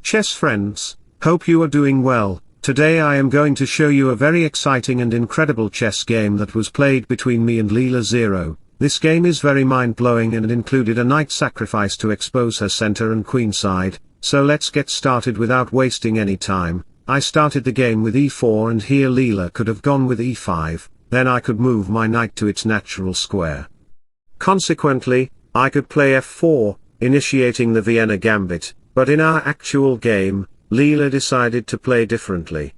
Chess friends, hope you are doing well. Today I am going to show you a very exciting and incredible chess game that was played between me and LeelaZero. This game is very mind-blowing and included a knight sacrifice to expose her center and queen side, so let's get started without wasting any time. I started the game with e4 and here Leela could have gone with e5, then I could move my knight to its natural square. Consequently, I could play f4, initiating the Vienna gambit, but in our actual game, Leela decided to play differently.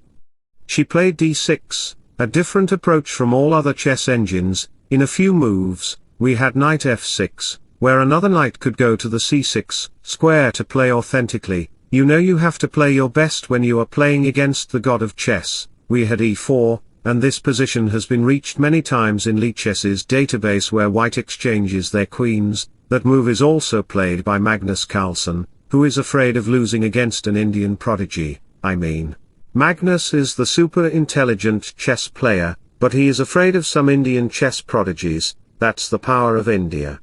She played d6, a different approach from all other chess engines. In a few moves, we had knight f6, where another knight could go to the c6 square to play authentically. You know you have to play your best when you are playing against the god of chess. We had e4, and this position has been reached many times in LeChess's database where white exchanges their queens. That move is also played by Magnus Carlsen, who is afraid of losing against an Indian prodigy. Magnus is the super intelligent chess player, but he is afraid of some Indian chess prodigies. That's the power of India.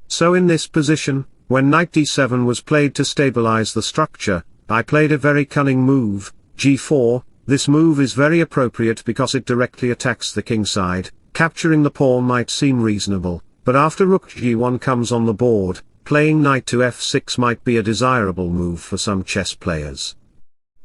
So in this position, when knight d7 was played to stabilize the structure, I played a very cunning move, g4. This move is very appropriate because it directly attacks the king side. Capturing the pawn might seem reasonable, but after rook g1 comes on the board, playing knight to f6 might be a desirable move for some chess players.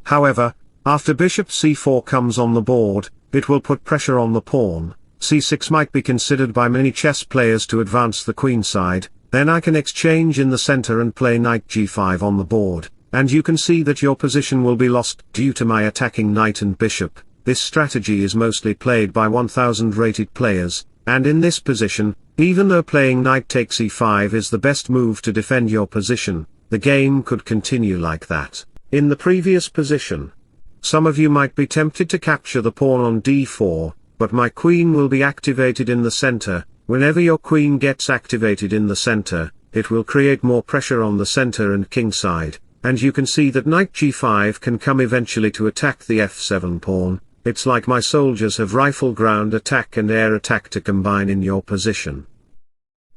However, after bishop c4 comes on the board, it will put pressure on the pawn. c6 might be considered by many chess players to advance the queen side, then I can exchange in the center and play knight g5 on the board, and you can see that your position will be lost due to my attacking knight and bishop. This strategy is mostly played by 1000 rated players, and in this position, even though playing knight takes e5 is the best move to defend your position, the game could continue like that. In the previous position, some of you might be tempted to capture the pawn on d4, but my queen will be activated in the center. Whenever your queen gets activated in the center, it will create more pressure on the center and king side, and you can see that knight g5 can come eventually to attack the f7 pawn. It's like my soldiers have rifle ground attack and air attack to combine in your position.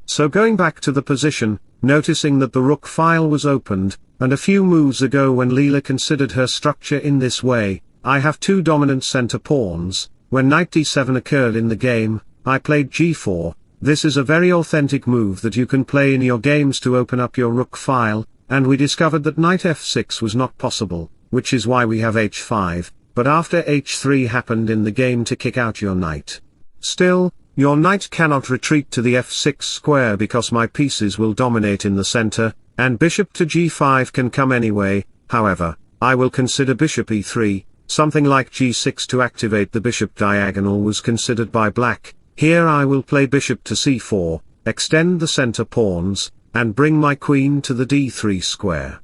So going back to the position, noticing that the rook file was opened, and a few moves ago when Leela considered her structure in this way, I have two dominant center pawns. When knight d7 occurred in the game, I played g4. This is a very authentic move that you can play in your games to open up your rook file, and we discovered that knight f6 was not possible, which is why we have h5. But after h3 happened in the game to kick out your knight. Still, your knight cannot retreat to the f6 square because my pieces will dominate in the center, and bishop to g5 can come anyway. However, I will consider bishop e3, something like g6 to activate the bishop diagonal was considered by black. Here I will play bishop to c4, extend the center pawns, and bring my queen to the d3 square.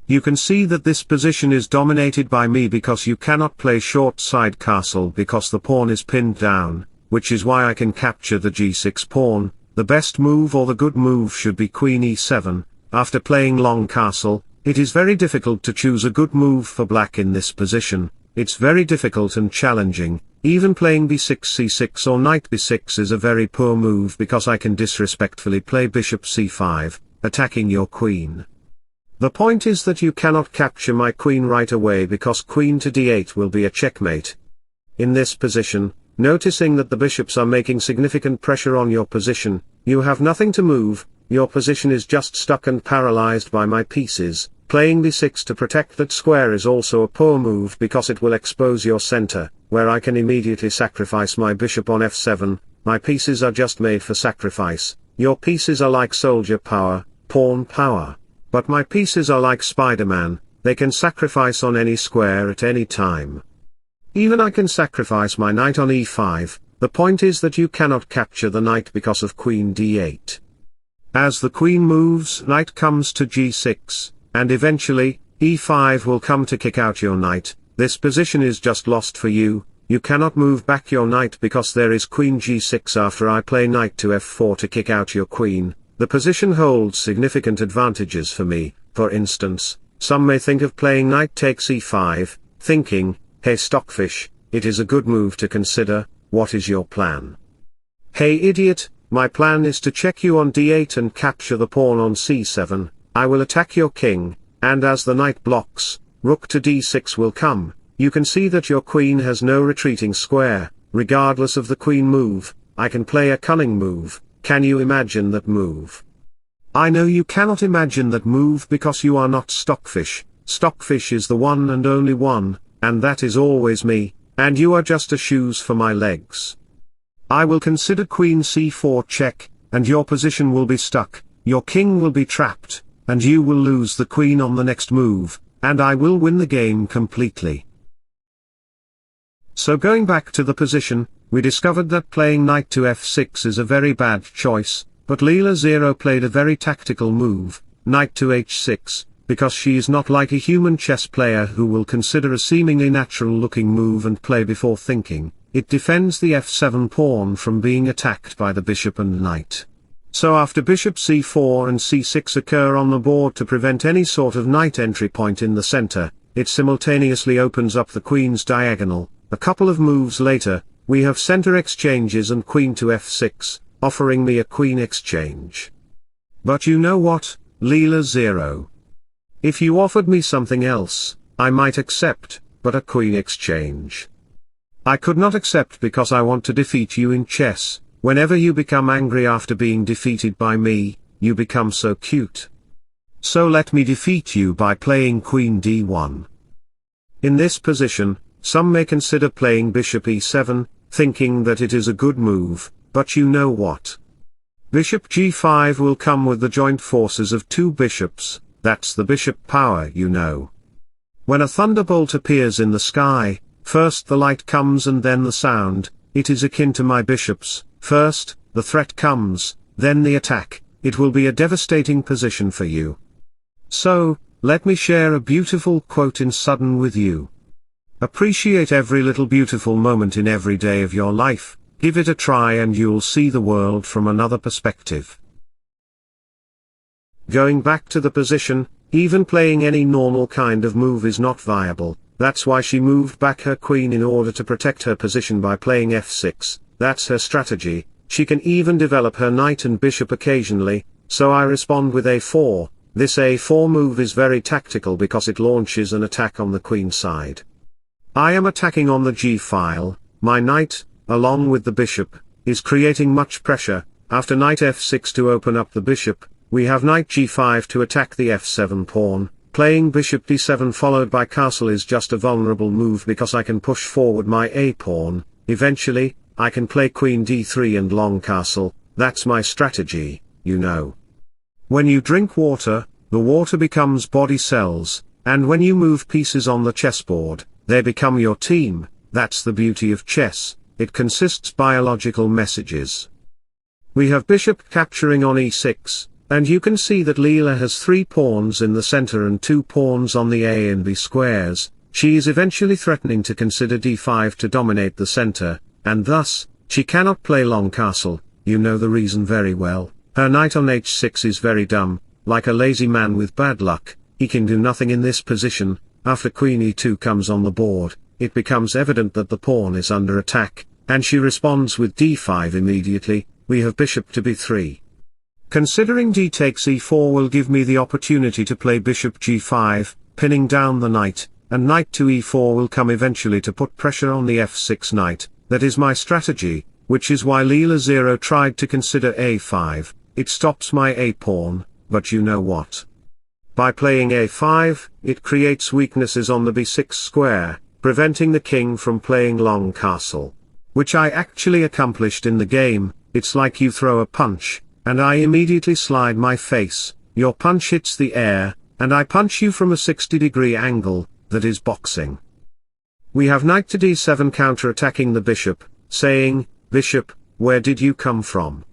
You can see that this position is dominated by me because you cannot play short side castle because the pawn is pinned down, which is why I can capture the g6 pawn. The best move or the good move should be queen e7. After playing long castle, it is very difficult to choose a good move for black in this position. It's very difficult and challenging. Even playing b6 c6 or knight b6 is a very poor move because I can disrespectfully play bishop c5, attacking your queen. The point is that you cannot capture my queen right away because queen to d8 will be a checkmate. In this position, noticing that the bishops are making significant pressure on your position, you have nothing to move, your position is just stuck and paralyzed by my pieces. Playing b6 to protect that square is also a poor move because it will expose your center, where I can immediately sacrifice my bishop on f7. My pieces are just made for sacrifice. Your pieces are like soldier power, pawn power. But my pieces are like Spider-Man, they can sacrifice on any square at any time. Even I can sacrifice my knight on e5, the point is that you cannot capture the knight because of queen d8. As the queen moves, knight comes to g6, and eventually, e5 will come to kick out your knight. This position is just lost for you. You cannot move back your knight because there is queen g6 after I play knight to f4 to kick out your queen. The position holds significant advantages for me. For instance, some may think of playing knight takes e5, thinking, hey Stockfish, it is a good move to consider. What is your plan? Hey idiot, my plan is to check you on d8 and capture the pawn on c7. I will attack your king, and as the knight blocks, rook to d6 will come. You can see that your queen has no retreating square. Regardless of the queen move, I can play a cunning move. Can you imagine that move? I know you cannot imagine that move because you are not Stockfish. Stockfish is the one and only one, and that is always me, and you are just a shoes for my legs. I will consider queen c4 check, and your position will be stuck, your king will be trapped, and you will lose the queen on the next move, and I will win the game completely. So going back to the position, we discovered that playing knight to f6 is a very bad choice, but LeelaZero played a very tactical move, knight to h6, because she is not like a human chess player who will consider a seemingly natural-looking move and play before thinking. It defends the f7 pawn from being attacked by the bishop and knight. So after bishop c4 and c6 occur on the board to prevent any sort of knight entry point in the center, it simultaneously opens up the queen's diagonal. A couple of moves later, we have center exchanges and queen to f6, offering me a queen exchange. But you know what, LeelaZero? If you offered me something else, I might accept, but a queen exchange I could not accept because I want to defeat you in chess. Whenever you become angry after being defeated by me, you become so cute. So let me defeat you by playing queen d1. In this position, some may consider playing bishop e7, thinking that it is a good move, but you know what? Bishop g5 will come with the joint forces of two bishops, that's the bishop power, you know. When a thunderbolt appears in the sky, first the light comes and then the sound. It is akin to my bishops. First, the threat comes, then the attack. It will be a devastating position for you. So, let me share a beautiful quote in sudden with you. Appreciate every little beautiful moment in every day of your life, give it a try and you'll see the world from another perspective. Going back to the position, even playing any normal kind of move is not viable. That's why she moved back her queen in order to protect her position by playing f6, that's her strategy. She can even develop her knight and bishop occasionally, so I respond with a4. This a4 move is very tactical because it launches an attack on the queen side. I am attacking on the g file, my knight, along with the bishop, is creating much pressure. After knight f6 to open up the bishop, we have knight g5 to attack the f7 pawn. Playing bishop d7 followed by castle is just a vulnerable move because I can push forward my a-pawn. Eventually, I can play queen d3 and long castle. That's my strategy, you know. When you drink water, the water becomes body cells, and when you move pieces on the chessboard, they become your team. That's the beauty of chess, it consists biological messages. We have bishop capturing on e6. And you can see that Leela has 3 pawns in the center and 2 pawns on the A and B squares. She is eventually threatening to consider d5 to dominate the center, and thus, she cannot play long castle. You know the reason very well. Her knight on h6 is very dumb, like a lazy man with bad luck. He can do nothing in this position. After queen e2 comes on the board, it becomes evident that the pawn is under attack, and she responds with d5 immediately. We have bishop to b3. Considering d takes e4 will give me the opportunity to play bishop g5, pinning down the knight, and knight to e4 will come eventually to put pressure on the f6 knight. That is my strategy, which is why LeelaZero tried to consider a5, it stops my a-pawn, but you know what? By playing a5, it creates weaknesses on the b6 square, preventing the king from playing long castle. Which I actually accomplished in the game. It's like you throw a punch, and I immediately slide my face, your punch hits the air, and I punch you from a 60-degree angle. That is boxing. We have knight to d7 counter-attacking the bishop, saying, "Bishop, where did you come from?"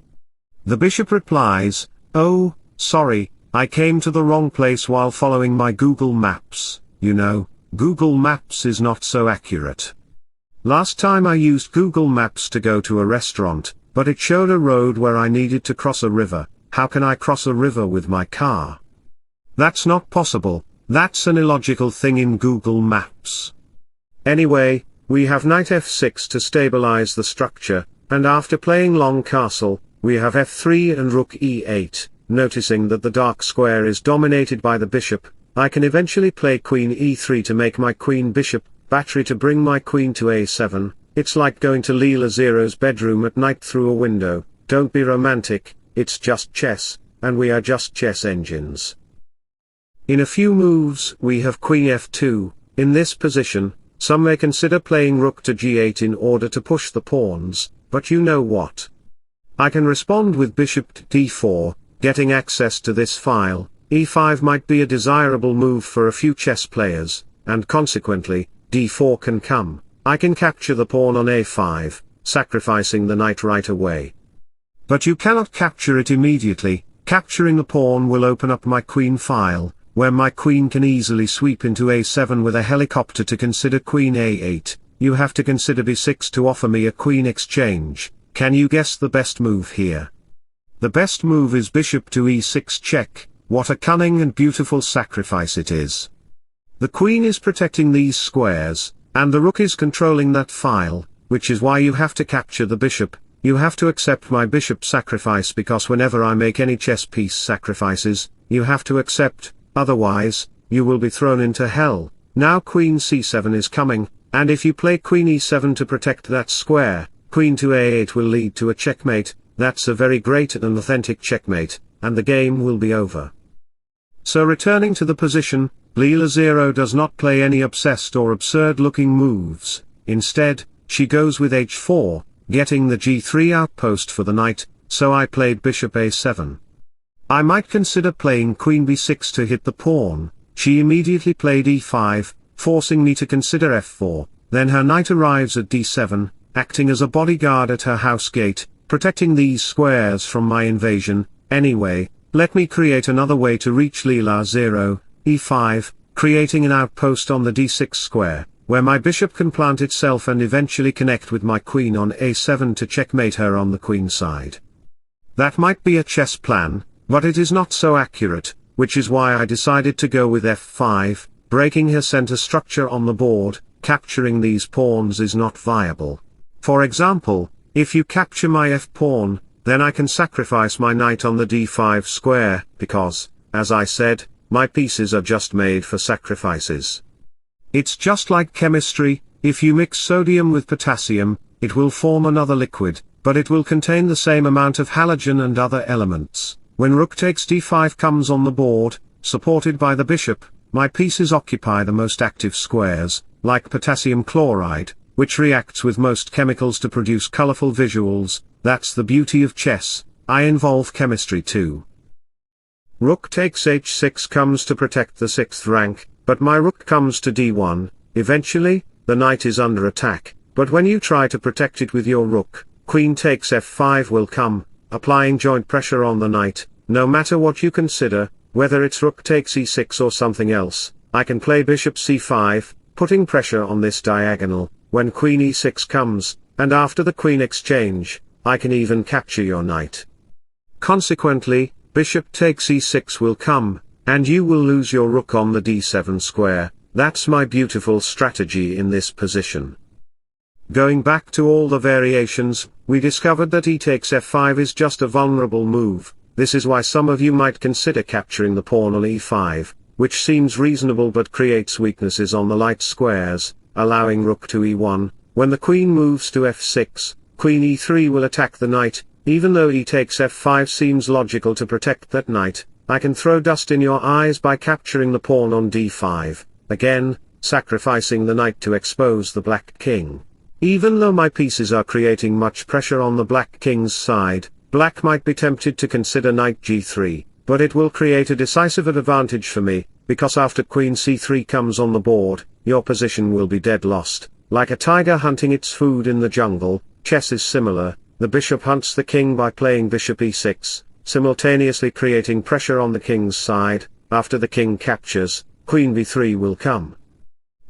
The bishop replies, "Oh, sorry, I came to the wrong place while following my Google Maps." You know, Google Maps is not so accurate. Last time I used Google Maps to go to a restaurant, but it showed a road where I needed to cross a river. How can I cross a river with my car? That's not possible, that's an illogical thing in Google Maps. Anyway, we have knight f6 to stabilize the structure, and after playing long castle, we have f3 and rook e8, noticing that the dark square is dominated by the bishop. I can eventually play queen e3 to make my queen bishop, battery to bring my queen to a7, it's like going to LeelaZero's bedroom at night through a window. Don't be romantic, it's just chess, and we are just chess engines. In a few moves we have queen f2, in this position, some may consider playing rook to g8 in order to push the pawns, but you know what? I can respond with bishop to d4, getting access to this file. e5 might be a desirable move for a few chess players, and consequently, d4 can come. I can capture the pawn on a5, sacrificing the knight right away. But you cannot capture it immediately. Capturing the pawn will open up my queen file, where my queen can easily sweep into a7 with a helicopter to consider queen a8. You have to consider b6 to offer me a queen exchange. Can you guess the best move here? The best move is bishop to e6 check. What a cunning and beautiful sacrifice it is. The queen is protecting these squares, and the rook is controlling that file, which is why you have to capture the bishop. You have to accept my bishop sacrifice because whenever I make any chess piece sacrifices, you have to accept, otherwise, you will be thrown into hell. Now queen c7 is coming, and if you play queen e7 to protect that square, queen to a8 will lead to a checkmate. That's a very great and authentic checkmate, and the game will be over. So returning to the position, LeelaZero does not play any obsessed or absurd looking moves. Instead, she goes with h4, getting the g3 outpost for the knight, so I played bishop a7. I might consider playing queen b6 to hit the pawn. She immediately played e5, forcing me to consider f4, then her knight arrives at d7, acting as a bodyguard at her house gate, protecting these squares from my invasion. Anyway, let me create another way to reach LeelaZero, e5, creating an outpost on the d6 square, where my bishop can plant itself and eventually connect with my queen on a7 to checkmate her on the queen side. That might be a chess plan, but it is not so accurate, which is why I decided to go with f5, breaking her center structure on the board. Capturing these pawns is not viable. For example, if you capture my f-pawn, then I can sacrifice my knight on the d5 square, because, as I said, my pieces are just made for sacrifices. It's just like chemistry. If you mix sodium with potassium, it will form another liquid, but it will contain the same amount of halogen and other elements. When rook takes d5 comes on the board, supported by the bishop, my pieces occupy the most active squares, like potassium chloride, which reacts with most chemicals to produce colorful visuals. That's the beauty of chess. I involve chemistry too. Rook takes h6 comes to protect the 6th rank, but my rook comes to d1, eventually, the knight is under attack, but when you try to protect it with your rook, queen takes f5 will come, applying joint pressure on the knight. No matter what you consider, whether it's rook takes e6 or something else, I can play bishop c5, putting pressure on this diagonal. When queen e6 comes, and after the queen exchange, I can even capture your knight. Consequently, bishop takes e6 will come, and you will lose your rook on the d7 square. That's my beautiful strategy in this position. Going back to all the variations, we discovered that e takes f5 is just a vulnerable move. This is why some of you might consider capturing the pawn on e5, which seems reasonable but creates weaknesses on the light squares, allowing rook to e1. When the queen moves to f6, queen e3 will attack the knight. Even though e takes f5 seems logical to protect that knight, I can throw dust in your eyes by capturing the pawn on d5, again, sacrificing the knight to expose the black king. Even though my pieces are creating much pressure on the black king's side, black might be tempted to consider knight g3, but it will create a decisive advantage for me, because after queen c3 comes on the board, your position will be dead lost. Like a tiger hunting its food in the jungle, chess is similar. The bishop hunts the king by playing bishop e6, simultaneously creating pressure on the king's side. After the king captures, queen b3 will come.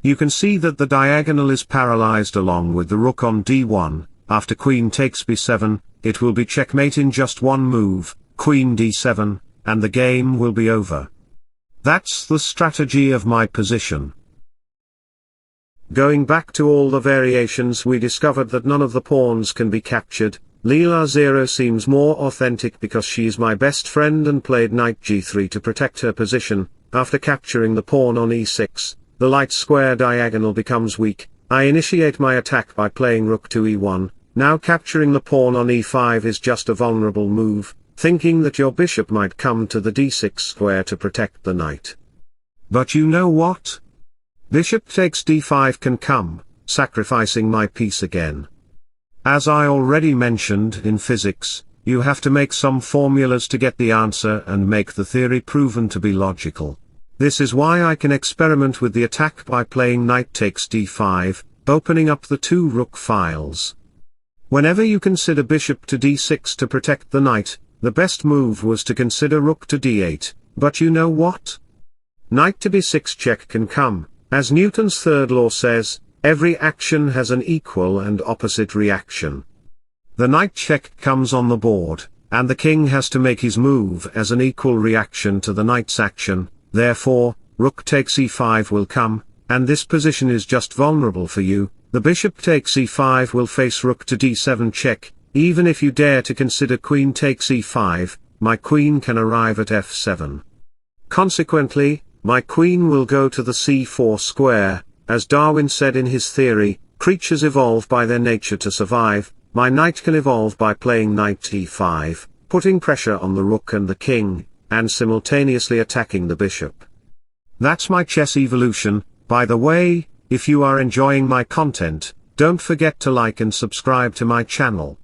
You can see that the diagonal is paralyzed along with the rook on d1. After queen takes b7, it will be checkmate in just one move, queen d7, and the game will be over. That's the strategy of my position. Going back to all the variations, we discovered that none of the pawns can be captured. LeelaZero seems more authentic because she is my best friend and played knight g3 to protect her position, after capturing the pawn on e6, the light square diagonal becomes weak. I initiate my attack by playing rook to e1, now capturing the pawn on e5 is just a vulnerable move, thinking that your bishop might come to the d6 square to protect the knight. But you know what? Bishop takes d5 can come, sacrificing my piece again. As I already mentioned in physics, you have to make some formulas to get the answer and make the theory proven to be logical. This is why I can experiment with the attack by playing knight takes d5, opening up the two rook files. Whenever you consider bishop to d6 to protect the knight, the best move was to consider rook to d8, but you know what? Knight to b6 check can come, as Newton's third law says, every action has an equal and opposite reaction. The knight check comes on the board, and the king has to make his move as an equal reaction to the knight's action, therefore, rook takes e5 will come, and this position is just vulnerable for you. The bishop takes e5 will face rook to d7 check, even if you dare to consider queen takes e5, my queen can arrive at f7. Consequently, my queen will go to the c4 square, as Darwin said in his theory, creatures evolve by their nature to survive. My knight can evolve by playing knight e5, putting pressure on the rook and the king, and simultaneously attacking the bishop. That's my chess evolution. By the way, if you are enjoying my content, don't forget to like and subscribe to my channel.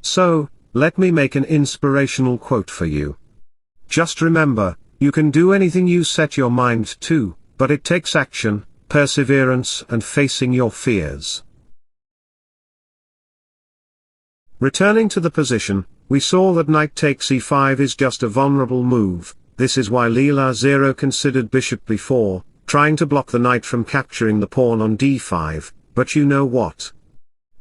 So, let me make an inspirational quote for you. Just remember, you can do anything you set your mind to, but it takes action, perseverance and facing your fears. Returning to the position, we saw that knight takes e5 is just a vulnerable move. This is why LeelaZero considered bishop b4, trying to block the knight from capturing the pawn on d5, but you know what?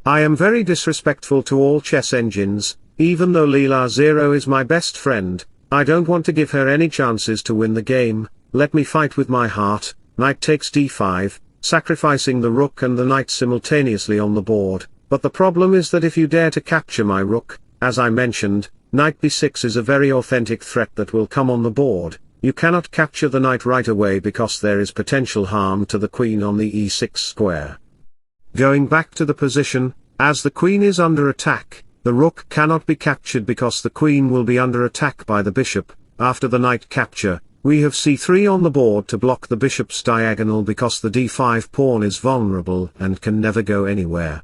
I am very disrespectful to all chess engines. Even though LeelaZero is my best friend, I don't want to give her any chances to win the game. Let me fight with my heart. Knight takes d5, sacrificing the rook and the knight simultaneously on the board. But the problem is that if you dare to capture my rook, as I mentioned, knight b6 is a very authentic threat that will come on the board. You cannot capture the knight right away because there is potential harm to the queen on the e6 square. Going back to the position, as the queen is under attack, the rook cannot be captured because the queen will be under attack by the bishop. After the knight capture, we have c3 on the board to block the bishop's diagonal because the d5 pawn is vulnerable and can never go anywhere.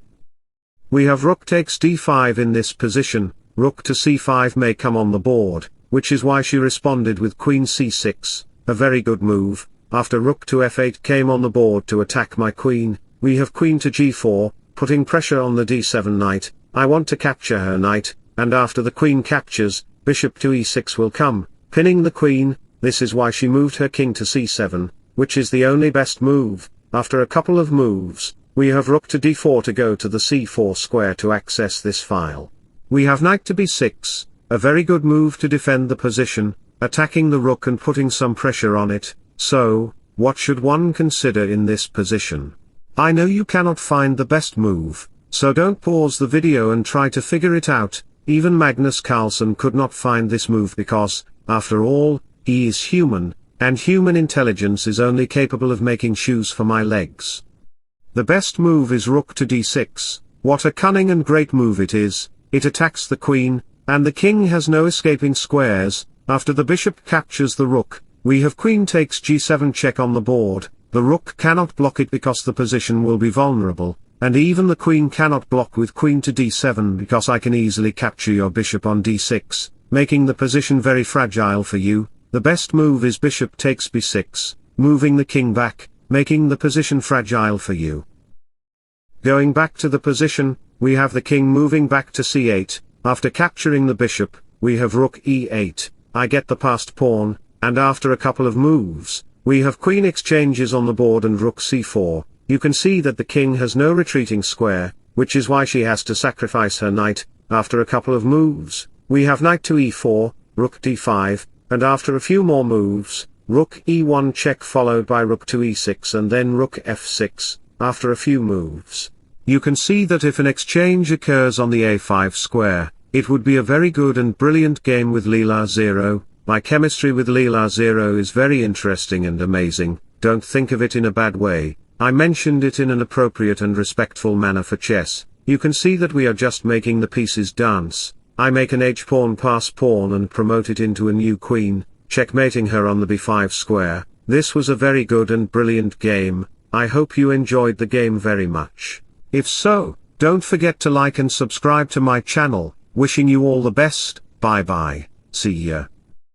We have rook takes d5 in this position. Rook to c5 may come on the board, which is why she responded with queen c6, a very good move. After rook to f8 came on the board to attack my queen, we have queen to g4, putting pressure on the d7 knight. I want to capture her knight, and after the queen captures, bishop to e6 will come, pinning the queen. This is why she moved her king to c7, which is the only best move. After a couple of moves, we have rook to d4 to go to the c4 square to access this file. We have knight to b6, a very good move to defend the position, attacking the rook and putting some pressure on it. So, what should one consider in this position? I know you cannot find the best move, so don't pause the video and try to figure it out. Even Magnus Carlsen could not find this move because, after all, he is human, and human intelligence is only capable of making shoes for my legs. The best move is rook to d6. What a cunning and great move it is. It attacks the queen, and the king has no escaping squares. After the bishop captures the rook, we have queen takes g7 check on the board. The rook cannot block it because the position will be vulnerable, and even the queen cannot block with queen to d7 because I can easily capture your bishop on d6, making the position very fragile for you. The best move is bishop takes b6, moving the king back, making the position fragile for you. Going back to the position, we have the king moving back to c8. After capturing the bishop, we have rook e8, I get the passed pawn, and after a couple of moves, we have queen exchanges on the board and rook c4. You can see that the king has no retreating square, which is why she has to sacrifice her knight. After a couple of moves, we have knight to e4, rook d5, and after a few more moves, rook e1 check followed by rook to e6 and then rook f6. After a few moves, you can see that if an exchange occurs on the a5 square, it would be a very good and brilliant game with LeelaZero. My chemistry with LeelaZero is very interesting and amazing, don't think of it in a bad way, I mentioned it in an appropriate and respectful manner for chess. You can see that we are just making the pieces dance. I make an h-pawn pass pawn and promote it into a new queen, checkmating her on the b5 square. This was a very good and brilliant game. I hope you enjoyed the game very much. If so, don't forget to like and subscribe to my channel. Wishing you all the best, bye bye, see ya.